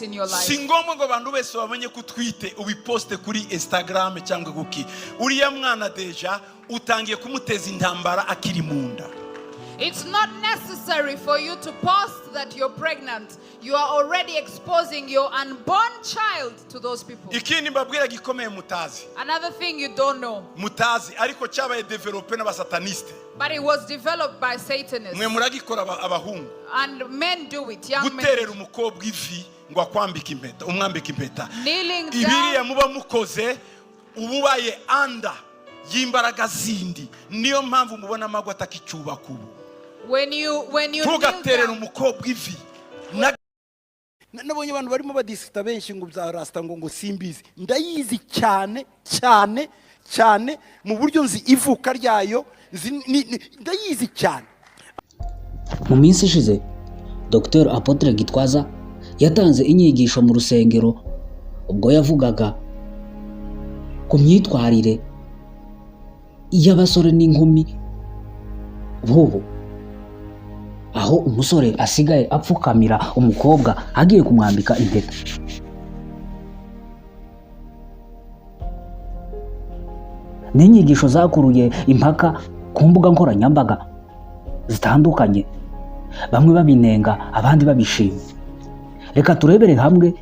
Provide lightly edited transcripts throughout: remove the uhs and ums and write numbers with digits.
in your life. Singomwe ngo abantu bese bamenye kutwite ubiposte kuri Instagram cyangwa guki. Uriya mwana deja utangiye kumuteza intambara akiri munda. It's not necessary for you to post that you're pregnant. You are already exposing your unborn child to those people. Ikindi mbabwira gikomeye mutazi. Another thing you don't know. Mutazi ariko cyabaye develope n'abasataniste. But it was developed by Satanists. Mwe muragikora abahungu. And men do it, young men. Guterera umukobwa ivi ngo akwambika impeta, umwambika impeta. Kneeling down. Ibiriya muba mukoze ububaye anda y'imbaraga zindi. Niyo mpamvu mubona amagwa atakicuba kubu. When you tugaterera umukobwa ivi. Nabonye abantu barimo badisita benshi ngo bya Rasta ngo simbizi. Ndayizi cyane cyane cyane mu buryo nzi ivuka ryayo ndayizi cyane. Mu minsi ishize DR.Ap Gitwaza yatanze inyigisho mu rusengero ubwo yavugaga ku myitwarire y'abasore n'inkumi bubu, aho umusore asigaye apfukamira umukobwa agiye kumwambika impeta. N'inyigisho zakuruye impaka ku mbuga nkoranyambaga zitandukanye, bamwe babinenga abandi babishima. Reka turebere hamwe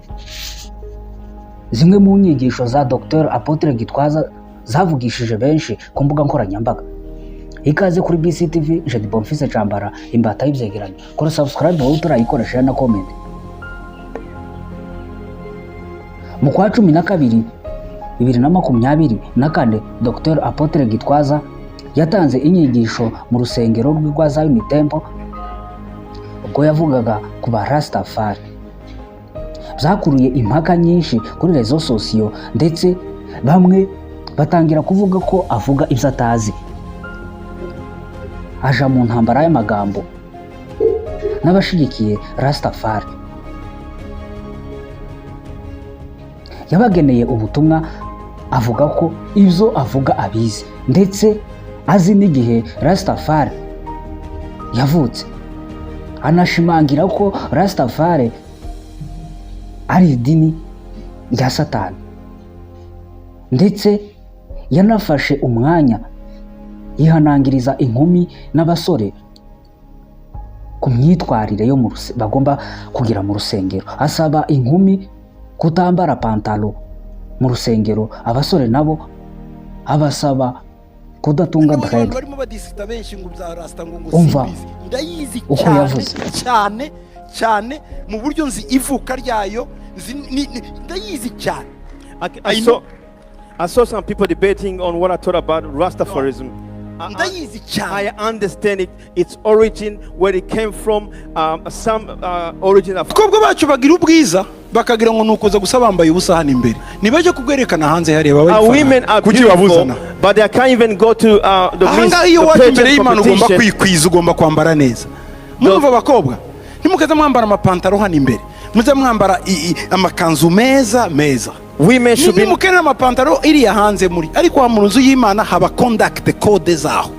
zimwe mu nyigisho za DR.Ap Gitwaza zavugishije benshi ku mbuga nkoranyambaga. Ikaze kuri BCTV, je di Bonfise Chambara, imbata y'ibyegeranyo. Kora subscribe wowe utarayikoresha na comment. Mu kwa 12 2024 DR.Ap Gitwaza yatanze inyigisho mu rusengero rwa ZIMWE Temple ubwo yavugaga ku ba Rastafari. Byakuruye impaka nyinshi kuri rezo sosiyo, ndetse bamwe batangira kuvuga ko avuga ibyo atazi, aja mu ntambara y'amagambo n'abashigikiye Rastafari. Yabageneye ubutumwa avuga ko ibyo avuga abizi, ndetse azi n'igihe Rastafari yavutse. Anashimangira ko Rastafari ari idini rya Satani, ndetse yanafashe umwanya yihanangiriza inkumi n'abasore ku myitwarire yo bagomba kugira mu rusengero. Asaba inkumi kutambara pantalo mu rusengero, abasore nabo abasaba kudatunga dread. Umva uko yavuze cyane cyane mu buryo nzi ivuka ryayo ndayizi cyane. I saw some people debating on what I thought about Rastafarianism. I understand its origin, where it came from, some origin of. Kobwa bacu bagira ubwiza bakagira ngo nukoza gusa bambaye ubusa hano imbere. Nibaje kugwerekana hanze hari women are beautiful, but they can't even go to the ugomba kwikwiza, ugomba kwambara neza. Mwumva bakobwa, ntimukaza mwambara amapantaro hano imbere, muze mwambara amakanzu meza. Women should be mukenera amapantaro iriya hanze muri, ariko mu nzu y'Imana haba conduct code zaho.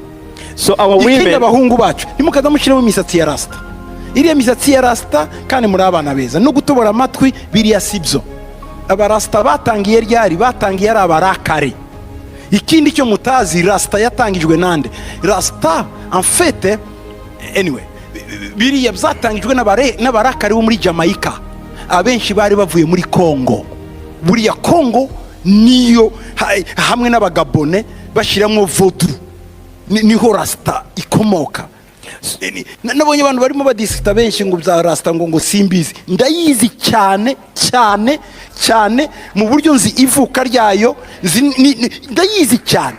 So our women, abahungu bacu ntimukaza mushireho imisatsi ya Rasta. Iriya misatsi ya Rasta kandi muri abana beza no gutobora amatwi biriya sibyo. Aba Rasta batangiye ryari? Batangiye ari abarakare. Ikindi cyo mutazi, Rasta yatangijwe nande? Rasta en fait anyway biriya byatangijwe n'abarakare bo muri Jamaica. Abenshi bari bavuye muri Congo. Buriya Congo niyo hamwe n'abagabone bashiramo vodru niho Rasta ikomoka. Nabonye abantu barimo badisita benshi ngo bya Rasta ngo simbizi. Ndayizi cyane cyane cyane mu buryo nzi ivuka ryayo ndayizi cyane.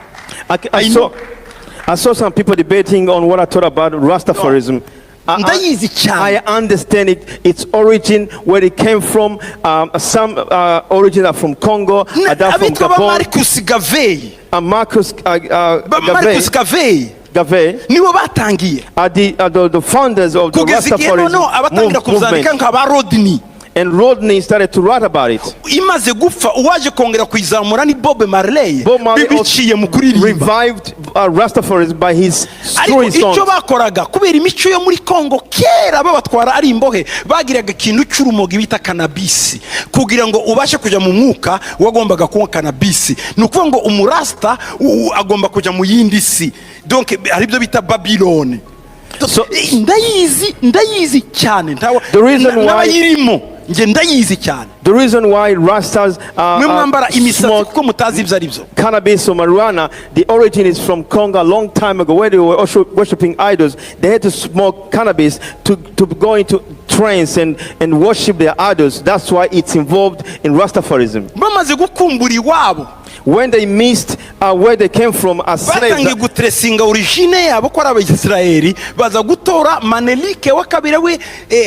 I saw some people debating on what I thought about Rastafarianism. I understand its origin, where it came from, some origin are from Congo, from Gabon. Marcus Garvey nibo batangiye are the founders of the Rastafarianism movement. And Rodney started to write about it. imaze gupfa uwaje kongera kuyizamura ni Bob Marley biciye mu kuririmba. Revived Rastafarianism by his story songs. Icyo bakoraga kubera imico yo muri Kongo kera babatwara ari imbohe bagiraga ikintu cy'urumogi bita cannabis kugira ngo ubashe kuja mu mwuka wagombaga kunywa cannabis. Nukuvuga ngo umurasta agomba kuja mu yindi si. Donc aribyo bita Babylon. So ndayizi cyane n'abayirimo nge ndayizi cyane. The reason why Rastas smoke cannabis or marijuana, the origin is from Congo a long time ago, where they were also worshipping idols. They had to smoke cannabis to go into trance and worship their idols. That's why it's involved in Rastafarianism. When they missed where they came from as slaves, origine yabo ko Abisirayeli baza gutora Manelike wa kabiri we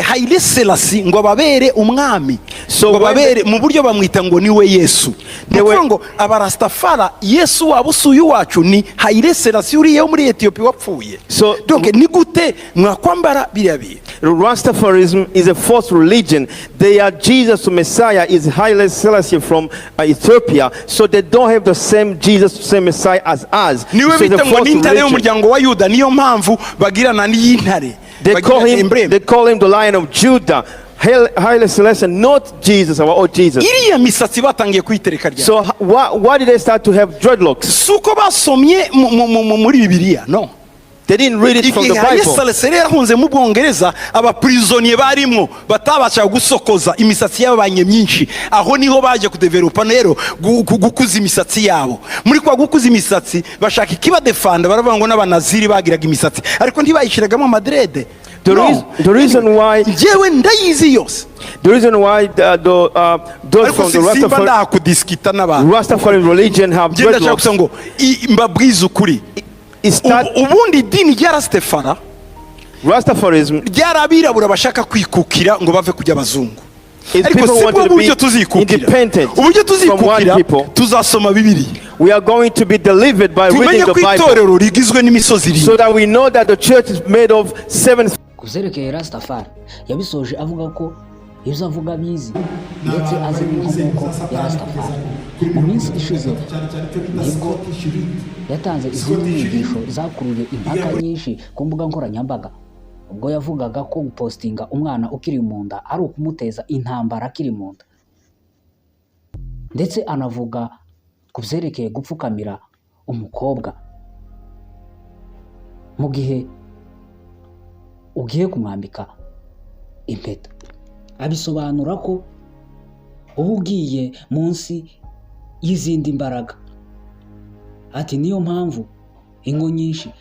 Haile Selassie ngo babere umwami. So babere mu buryo bamwita ngo niwe Yesu. Nuko ngo abarastafara Yesu wabusuye wacu ni Haile Selassie uriye muri Ethiopia wapfuye. So donc ni gute mwakwambara biriya Rastafarianism is a false religion. They are Jesus, the Messiah is Haile Selassie from Ethiopia. So they don't have the same Jesus, same Messiah as us. So it's a false religion. They call him the Lion of Judah. Haile Selassie, not Jesus, our old Jesus. So why did they start to have dreadlocks? No. They didn't read it from the Bible. mu Bwongereza abaprisonier barimo batabasha gusokoza imisatsi y'abanye myinshi aho niho baje kudevelopa rero gukuza imisatsi yabo muri kwa gukuza imisatsi bashaka ikiba defanda baravuga ngo n'abanaziri bagiraga imisatsi ariko ntibayishiragamo madrede. The reason why jewe ndayizi yose. The reason why those from the Rastafarian religion have dreadlocks. Mbabwiza ukuri. Ubundi dini rya Rastafarianism ryarabirabura bashaka kwikukira ngo bave kujya abazungu. Ariko sibwo buryo tuzikukira. Uburyo tuzikukira tuzasoma Bibiliya. We are going to be delivered by reading the Bible. So that we know that the church is made of 7. Kuzerekeye Rastafari yabisoje avuga ko ibyo avuga bizi ndetse azi n'inkomoko ya Rastafari. Mu minsi ishize nibwo yatanze izindi nyigisho zakuruye impaka nyinshi ku mbuga nkoranyambaga ubwo yavugaga ko gupostinga umwana ukiri mu nda ari ukumuteza intambara akiri mu nda, ndetse anavuga ku byerekeye gupfukamira umukobwa mu gihe ugiye kumwambika impeta. Abisobanura ko uba ugiye munsi y'izindi mbaraga, ati niyo mpamvu ingo nyinshi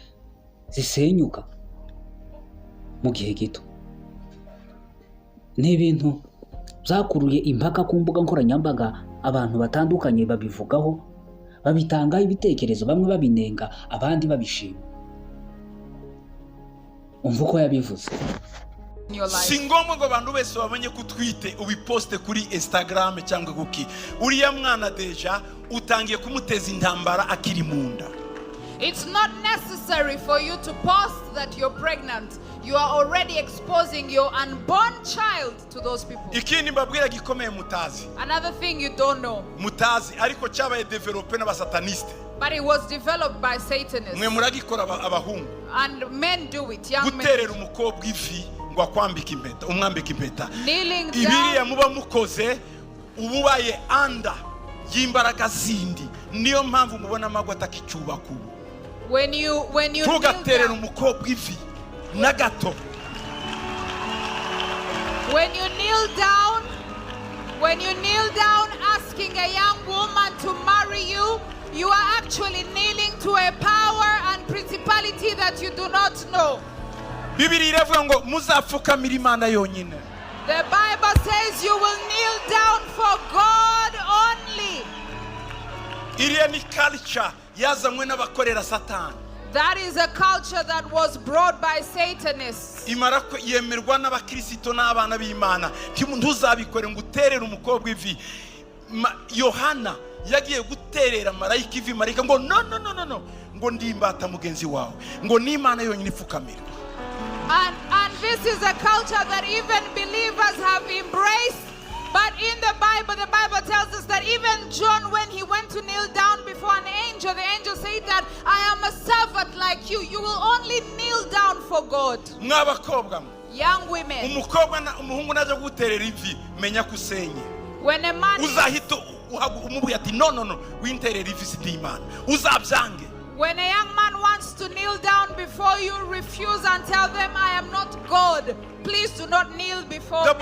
zisenyuka mu gihe gito. Ni ibintu byakuruye impaka ku mbuga nkoranyambaga, abantu batandukanye babivugaho, babitangaho ibitekerezo, bamwe babinenga abandi babishima. Umva uko yabivuze. Singombwa ngo abantu bese bamenye kutwite ubiposte kuri Instagram cyangwa guki. Uriya mwana deja utangiye kumuteza intambara akiri munda. It's not necessary for you to post that you're pregnant. You are already exposing your unborn child to those people. Ikindi mbabwira gikomeye mutazi. Another thing you don't know. Mutazi ariko cyabaye developer n'abasataniste. But it was developed by Satanists. Mwe muragikora abahungu. And men do it, young men. Guterera umukobwa ivi ngo akwambika impeta, umwambika impeta. Kneeling down. Ibiriya muba mukoze ububaye anda y'imbaraga zindi. Niyo mpamvu mubona amagwa atakicyubaka ubu. When you tugaterera umukobwa ivi na gato. When you kneel down asking a young woman to marry you, you are actually kneeling to a power and principality that you do not know. Bibiliya iravuga ngo muzapfukamira Imana yonyine. The Bible says you will kneel down for God only. Iriya ni culture yazanywe n'abakorera Satani. That is a culture that was brought by Satanists. Imara ko yemerwa n'abakristo n'abana b'Imana. Ntuzabikore ngo uterere umukobwa ivi. Yohana yagiye guterera marayika ivi, marayika ngo no ngo ndimbata mugenzi wawe ngo n'Imana yonyine ipfukamirwa. And this is a culture that even believers have embraced, remember the Bible tells us that even John, when he went to kneel down before an angel, the angel said that I am a servant like you. You will only kneel down for God. Young women. When a man when a young man wants to kneel down before you, refuse and tell them, I am not God. Please do not kneel before me.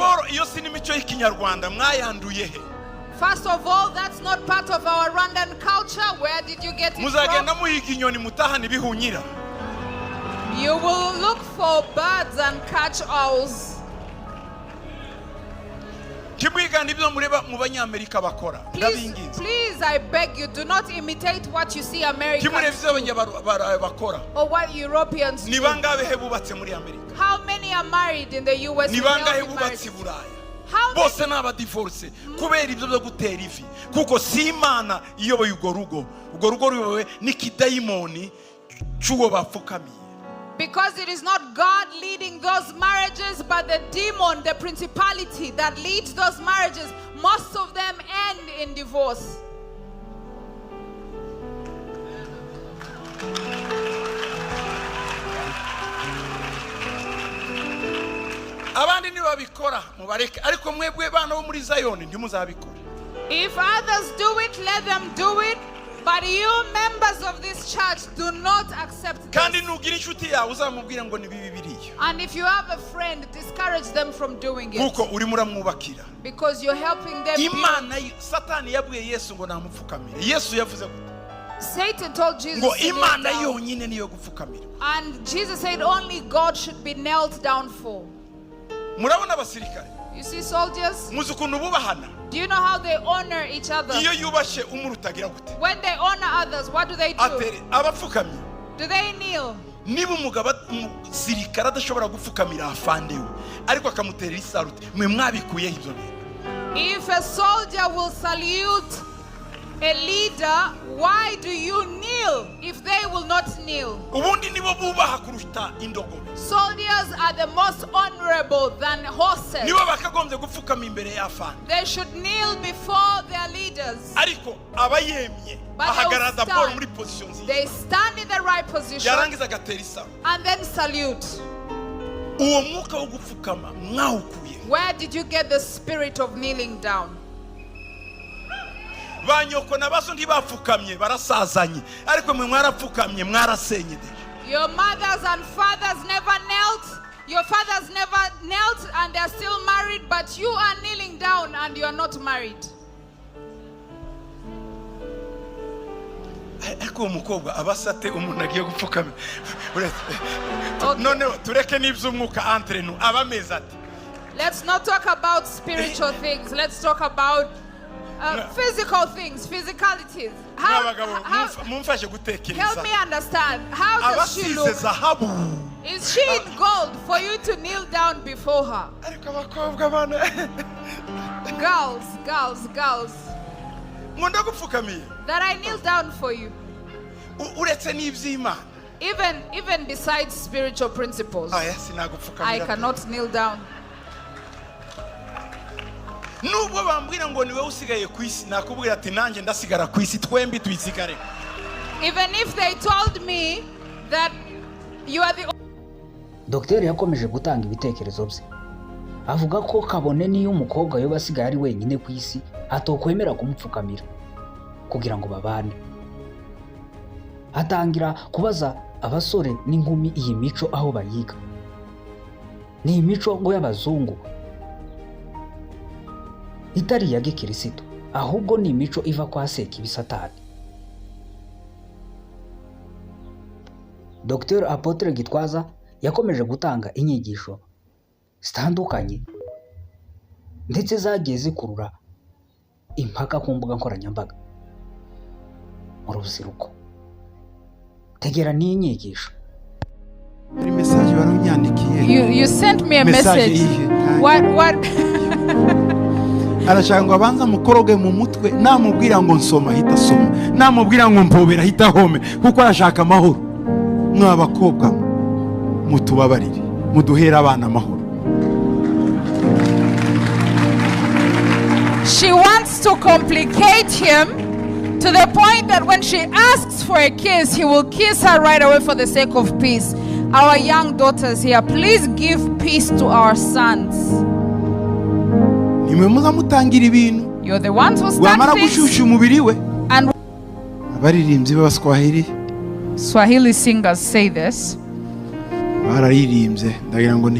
First of all, that's not part of our Rwandan culture. Where did you get it from? You will look for birds and catch owls. Please, I beg you, do not imitate what you see Americans do or what Europeans do. How many are married in the US? How many? Because it is not God leading those marriages, but the demon, the principality that leads those marriages. Most of them end in divorce. If others do it, let them do it. But you members of this church do not accept this. And if you have a friend, discourage them from doing it. Because you're helping them. Satan told Jesus to kneel down. And Jesus said only God should be knelt down for. You see soldiers? Do you know how they honor each other? When they honor others, what do they do? Do they kneel? If a soldier will salute a leader, why do you kneel if they will not kneel? Soldiers are the most honorable than horses. They should kneel before their leaders. But they stand in the right position and then salute. Where did you get the spirit of kneeling down? Your mothers and fathers never knelt. Your fathers never knelt and they are still married, but you are kneeling down and you are not married. Let's not talk about spiritual things. Let's talk about physical things, physicalities. Help me understand. How does she look? Is she in gold for you to kneel down before her? Girls. That I kneel down for you. Even besides spiritual principles, I cannot kneel down. Nubwo bambwira ngo niwe usigaye ku isi nakubwira ati nanjye ndasigara ku isi twembi tuyisigare. Even if they told me that you are the Dr. yakomeje gutanga ibitekerezo bye. Avuga ko kabone niyo umukobwa yo basigaye ari wenyine ku isi atokwemera kumupfukamira kugira ngo babane. Atangira kubaza abasore n'inkumi iyi mico aho bayiga. Ni imico ngo y'abazungu. Itari ya gikristo, ahubwo ni imico iva kwa Sekibisatani. Dr. Apotre Gitwaza yakomeje gutanga inyigisho zitandukanye ndetse zagiye zikurura impaka ku mbuga nkoranyambaga mu rubyiruko. Tegera ni inyigisho. You sent me a message. What? Arashaka ngo abanza mukoroge mu mutwe namubwira ngo nsoma hita soma namubwira ngo mpobera hita home kuko arashaka amahoro. Mwabakobwa mutubabarire muduhera abana amahoro. She wants wants to complicate him to the point that when she asks for a kiss, he will kiss her right away for the sake of peace. Our young daughters here, please give peace to our sons. Nimwe muza mutangira ibintu. You're the ones who start Wamara things. gushusha umubiri we. And Abaririmbyi b'Abaswahili Swahili singers say this. bararirimbye ndagira ngo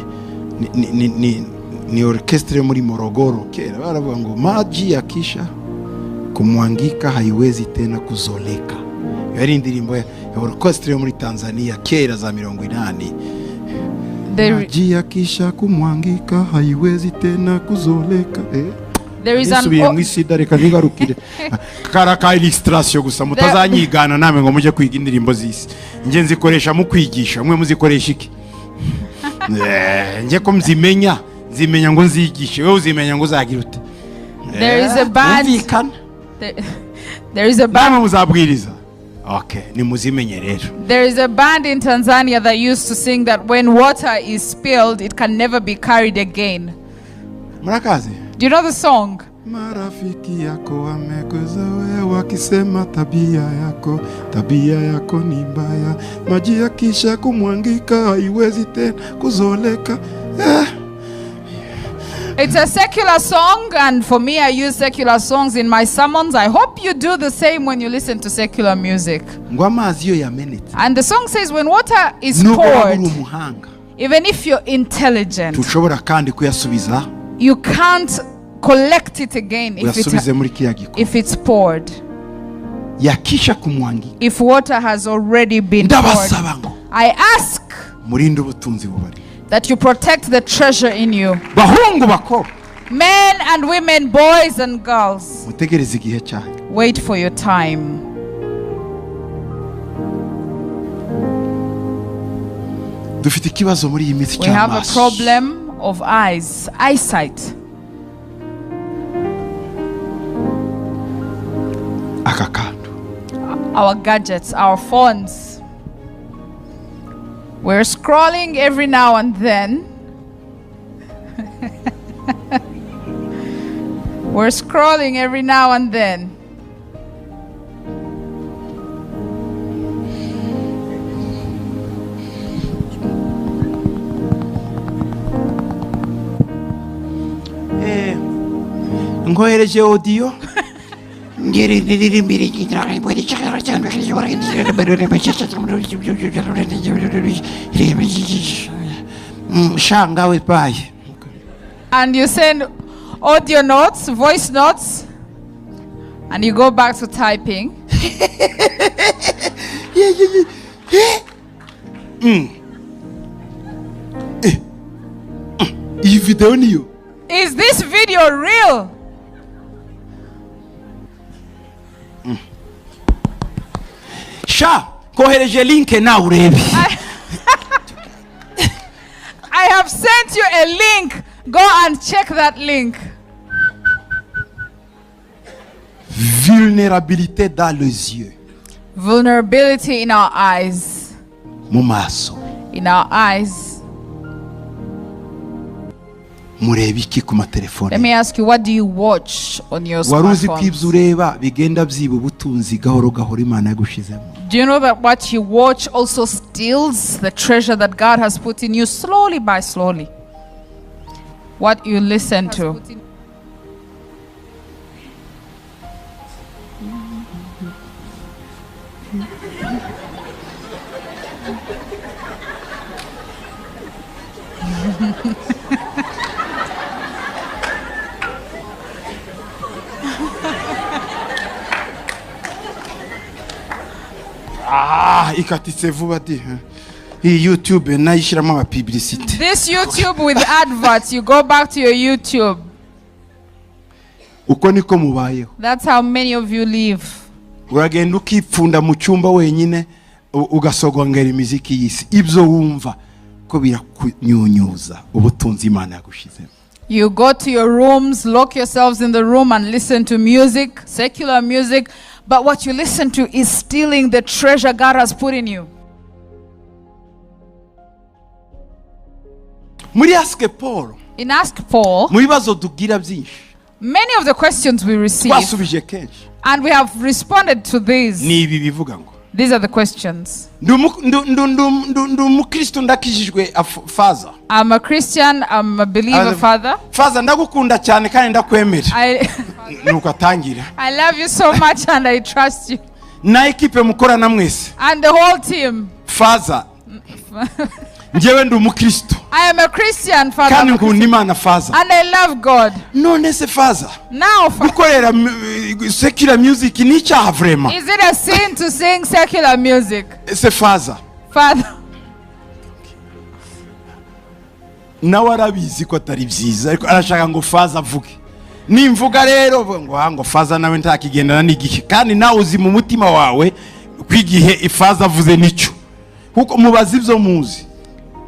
ni orchestre muri Morogoro kera baravuga ngo maji yakisha kumwangika haiwezi tena kuzoleka. Yari indirimbo ya orchestre muri Tanzania kera za 80. Maji yakisha kumwangika haiwezi tena kuzoleka. There is karaka illustration gusa mutazanyigana name ngo muje kwiga indirimbo zisi nje nzikoresha mu kwigisha mwe muzikoresha iki nje ko mzimenya ngo nzigishe wewe uzimenya ngo uzagira ute. There is a band. There is a band muzabwiriza. Okay, ni muzimenye rero. There is a band in Tanzania that used to sing that when water is spilled it can never be carried again. Murakazi? Do you know the song? Marafiki yako wamekozoea wakisema tabia yako ni mbaya, maji yakisha kumwangika haiwezi tena kuzoleka. It's a secular song, and for me I use secular songs in my sermons. I hope you do the same when you listen to secular music. And the song says when water is poured, even if you're intelligent, you can't collect it again if it's poured. If water has already been poured, I ask that you protect the treasure in you. Men and women, boys and girls, wait for your time. We have a problem of eyesight. Our gadgets, our phones. We're scrolling every now and then. We're scrolling every now and then. Ngohereje audio. And you send audio notes, voice notes, and you go back to typing. Is this video real? Kohereje link na urebi. I have sent you a link. Go and check that link. Vulnérabilité dans les yeux. Vulnerability in our eyes. In our eyes. Let me ask you, what do you watch on your smartphones? Do you know that what you watch also steals the treasure that God has put in you slowly by slowly? What you listen to. Ikatitse vuba di. YouTube nayishiramo ama publicity. This YouTube with adverts, you go back to your YouTube. Uko niko mubayeho. That's how many of you live. Uragenda ukipfunda mu cyumba wenyine ugasogongera imiziki y'isi. Ibyo wumva ko birakunyunyuza ubutunzi Imana yagushizemo. You go to your rooms, lock yourselves in the room and listen to music, secular music, but what you listen to is stealing the treasure God has put in you. Muri Ask Paul. In Ask Paul, mu bibazo tugira byinshi. Many of the questions we receive, twasubije kenshi and we have responded to these. ni ibi bivuga ngo These are the questions. ndi umukristo ndakijijwe faza. I'm a Christian, I'm a believer, Father. Faza ndagukunda cyane kandi ndakwemera. Nuko atangira. I love you so much and I trust you. Na equipe mukorana mwese. And the whole team. Faza. Njyewe ndi umukristo. I am a Christian, Father. Kandi nkunda Imana Faza. And I love God. None se Faza. Now, gukorera secular music ni icyaha vraiment. Is it a sin to sing secular music? Se Faza. Father. Nawe arabizi ko atari byiza ariko arashaka ngo Faza avuge. Nimvuga rero ngo Faza nawe ntakigendana n'igihe kandi nawe uzi mu mutima wawe kwigihe ifaza avuze nicyo. Kuko mubazi ibyo muzi.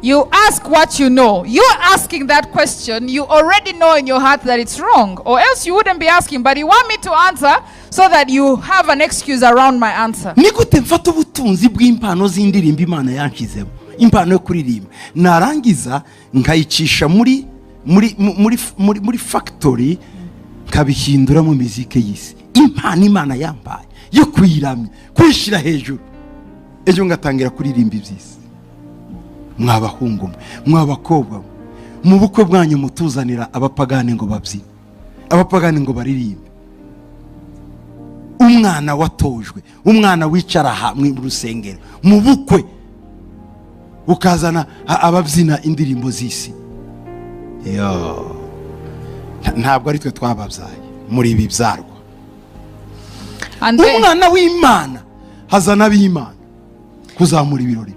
You ask what you know. You're asking that question. You already know in your heart that it's wrong. Or else you wouldn't be asking. But you want me to answer so that you have an excuse around my answer. Nigute mfata ubutunzi bw'impano z'indirimbo Imana yanshizemo. Impano yo kuririmba. Narangiza nkayicisha muri factory kabihindura mu muzike y'isi. Impano Imana yambaye yo kwiramya, kwishira hejuru. Ejo ngatangira kuririmba ibyisi. Mwabahungu mwabakobwa mu bukwe bwanyu mutuzanira abapagani ngo babyine, abapagani ngo baririmbe. Umwana watojwe, umwana wicara hamwe mu rusengero mu bukwe ukazana ababyina indirimbo z'isi. Yo ntabwo ari twe twababyaye muri ibi byarwa. Umwana w'Imana hazana b'Imana kuzamura ibirori.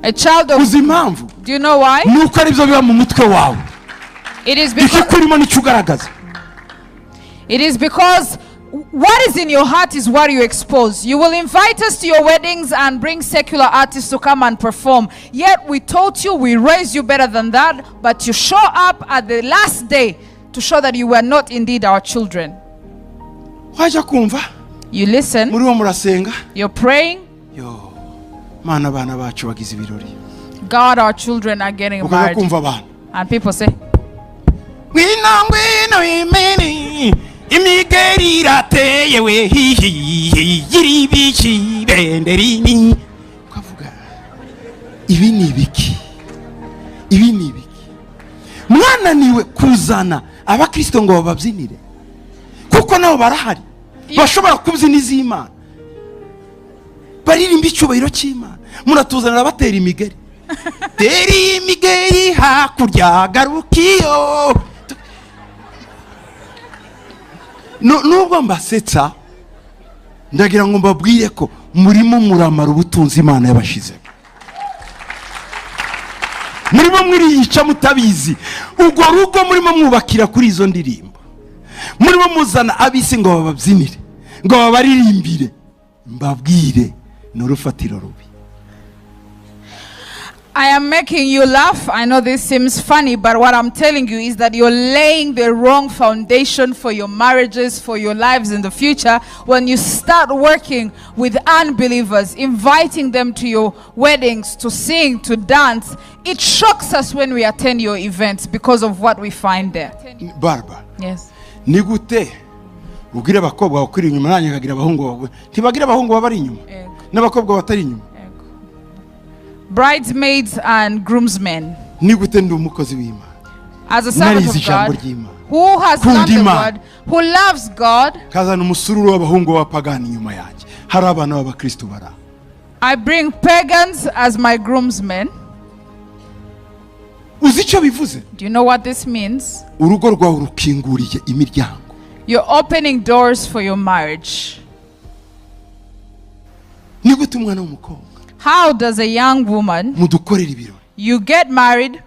A child of... Do you know why? It is because what is in your heart is what you expose. You will invite us to your weddings and bring secular artists to come and perform. Yet we taught you, we raised you better than that, but you show up at the last day to show that you were not indeed our children. You listen. You're praying. God, our children are getting married. And people say, mwananiwe kuzana abakristo ngo bababyinire kuko nabo barahari bashobora kubyiniza Imana baririmba icyubahiro cy'Imana muratuzanira batera imigeri teri imigeri hakurya garukiyo nubwo mbasetsa ndagira ngo mbabwire ko murimo muramara ubutunzi Imana yabashize. Murimo mwiriyica mutabizi ubwo rugo murimo mwubakira kuri izo ndirimbo. Murimo muzana abisi ngo bababyinire ngo babaririmbire mbabwire n'urufatiro rubi. I am making you laugh. I know this seems funny, but what I'm telling you is that you're laying the wrong foundation for your marriages, for your lives in the future, when you start working with unbelievers, inviting them to your weddings, to sing, to dance. It shocks us when we attend your events because of what we find there. Barbara. Yes. Nigute ubwira abakobwa bakuri inyuma nanye kagira abahungu ntibagira abahungu babari inyuma n'abakobwa batari inyuma. Bridesmaids and groomsmen. Nigute ndi umukozi w'Imana. As a servant of God, who has learned the word, who loves God, kazana umusururu w'abahungu b'abapagani inyuma yanjye hari abana b'abakristo bara. I bring pagans as my groomsmen. Uzi icyo bivuze? Do you know what this means? Urugo rwawe rukinguriye imiryango. You're opening doors for your marriage. Nigute umwana w'umukobwa. How does a young woman, you get married,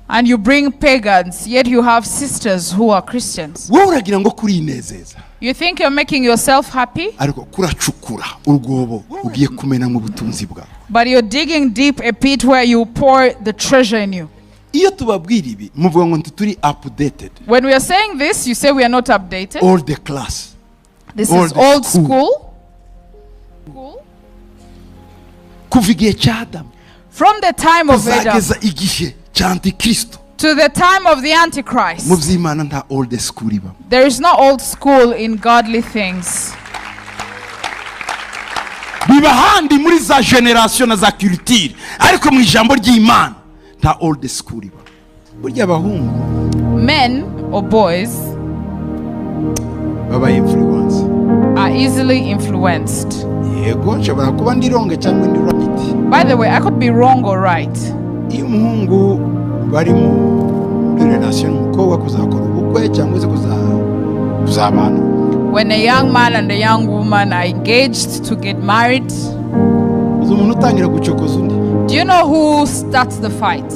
and you bring pagans, yet you have sisters who are Christians. You think you're making yourself happy? But you're digging deep a pit where you pour the treasure in you. When we are saying this, you say we are not updated. Old the class. This is old school. from the time of Adam kuzageza igihe cy'Antikristo. To the time of the Antichrist. Mu by'Imana nta old school iba. There is no old school in godly things. Biba handi muri za generation na za culture, ariko mu ijambo ry'Imana nta old school iba. Burya abahungu, men or boys, baba influence, are easily influenced. Yego nshobora kuba ndironge cyangwa ndi right. By the way, I could be wrong or right. Iyo umuhungu bari mu relation umukobwa kuzakora ubukwe cyangwa se kuzabana. When a young man and a young woman are engaged to get married, umuntu utangira gucokoza undi. Do you know who starts the fight?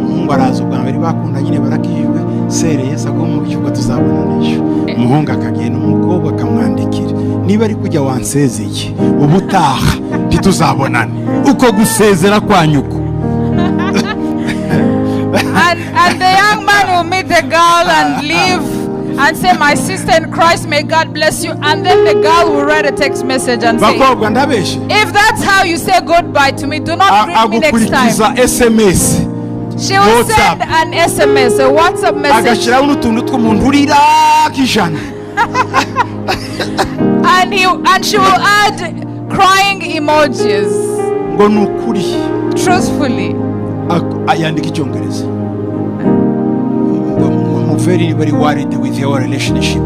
Umuhungu araza ubwa mbere bakunda nyine barakijwe sereye sago mu bicuko tuzabonanisha. Umuhungu akagenda umukobwa akamwandikira niba ari kujya wansezeye ubutaha ntituzabonane uko gusezera kwa nyuko. And the young man will meet the girl and leave and say, my sister in Christ, may God bless you. And then the girl will write a text message and say, if that's how you say goodbye to me, do not greet me next time. SMS. She will send an SMS, a WhatsApp message. And she will add crying emojis. Truthfully. I'm very, very worried with your relationship.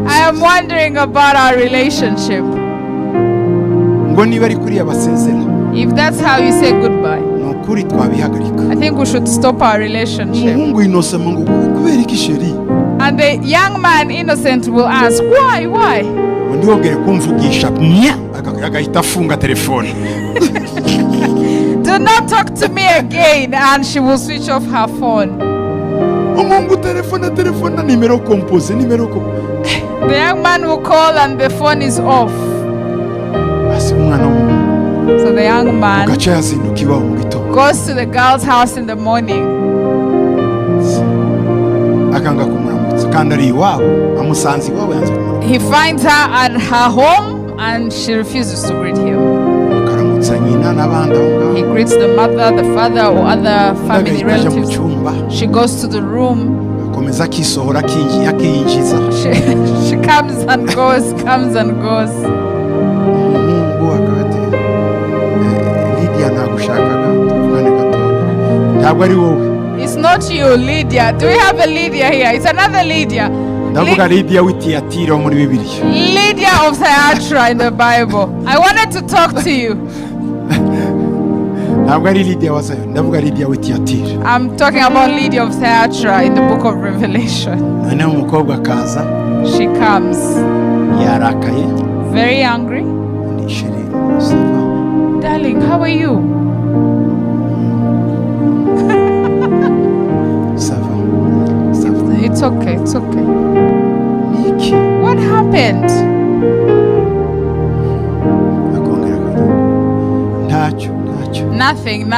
I am wondering about our relationship. If that's how you say goodbye, I think we should stop our relationship. And the young man, innocent, will ask, why? Do not talk to me again, and she will switch off her phone. The young man will call and the phone is off. So the young man goes to the girl's house in the morning. He finds her at her home and she refuses to greet him. He greets the mother, the father, or other family relatives. She goes to the room. She comes and goes. It's not you, Lydia. Do we have a Lydia here? It's another Lydia. Lydia of Thyatira in the Bible. I wanted to talk to you. I'm talking about Lydia of Thyatira in the book of Revelation. She comes very angry. Darling, how are you? It's okay. What happened? Nothing.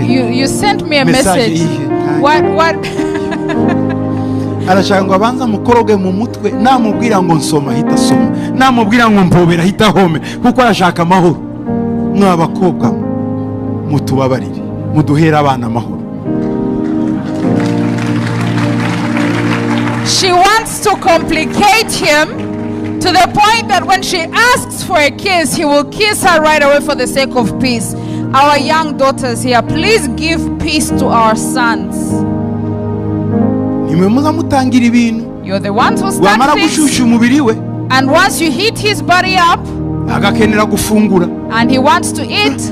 You sent me a message. What? Arashaka ngo abanza mukoroge mu mutwe namubwira ngo nsoma hita soma namubwira ngo mpobera hita home kuko arashaka amahoro. Mwabakobwa mutubabarire muduhera abana amahoro. She wants to complicate him to the point that when she asks for a kiss, he will kiss her right away for the sake of peace. Our young daughters here, please give peace to our sons. You're the ones who start things. And once you heat his body up, and he wants to eat,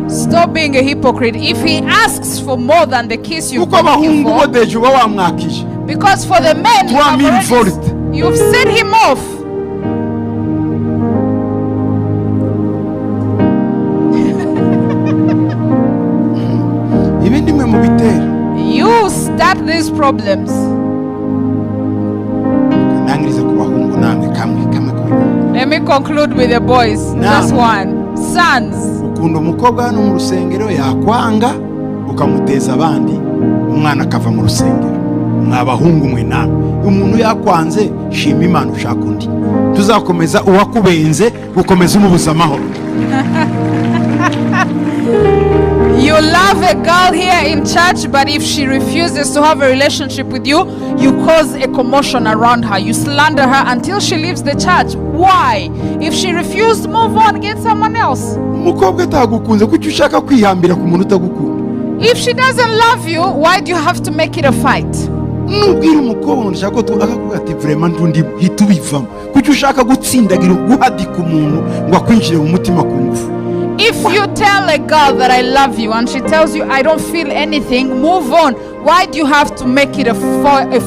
stop being a hypocrite. If he asks for more than the kiss you've been looking for, because for the men you've set him off. You start these problems. Let me conclude with the boys. Just one. Sons. ukamuteza abandi umwana akava mu rusengero. Mwabahungu mwe namwe, umuntu yakwanze shima Imana ushaka undi. Tuzakomeza uwakubenze gukomeza umubuza amahoro. You love a girl here in church, but if she refuses to have a relationship with you, you cause a commotion around her. You slander her until she leaves the church. Why? If she refused, move on, get someone else. Umukobwa atagukunze kuki ushaka kwihambira ku muntu utagukunda? If she doesn't love you, why do you have to make it a fight? Nubwira umukobwa unashaka ko akakuga ati vraiment ndundi hitubivamo. Kuki ushaka gutsindagira guhadika umuntu ngo akwinjire mu mutima kumva? If you tell a girl that I love you and she tells you I don't feel anything, move on. Why do you have to make it a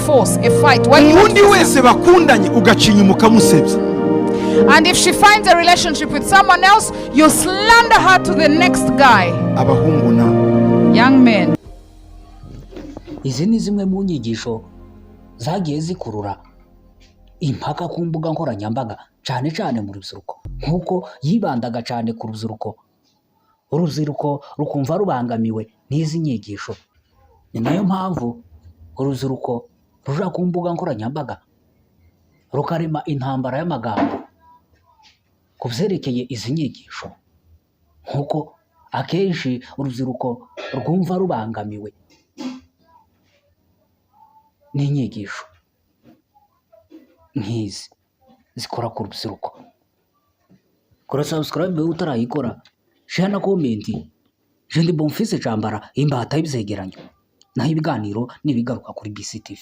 force, a fight? Why undi wese bakundanye ugacinya mukamusebya? And if she finds a relationship with someone else, you slander her to the next guy. Abahungu na young men. Izi ni zimwe mu nyigisho zagiye zikurura impaka ku mbuga nkoranyambaga cyane cyane mu rubyiruko, nkuko yibandaga cyane ku rubyiruko. Urubyiruko rukumva rubangamiwe n'izi nyigisho. Ni nayo mpamvu urubyiruko ruja ku mbuga nkoranyambaga rukarema intambara y'amagambo ku byerekeye izi nyigisho, nkuko akenshi urubyiruko rwumva rubangamiwe n'inyigisho nk'izi zikora ku rubyiruko. Kora subscribe utarayikora, share na comment. Je ndi Bonfils Cyambara, imbata y'ibyegeranyo naho ibiganiro nibigaruka kuri BCTV.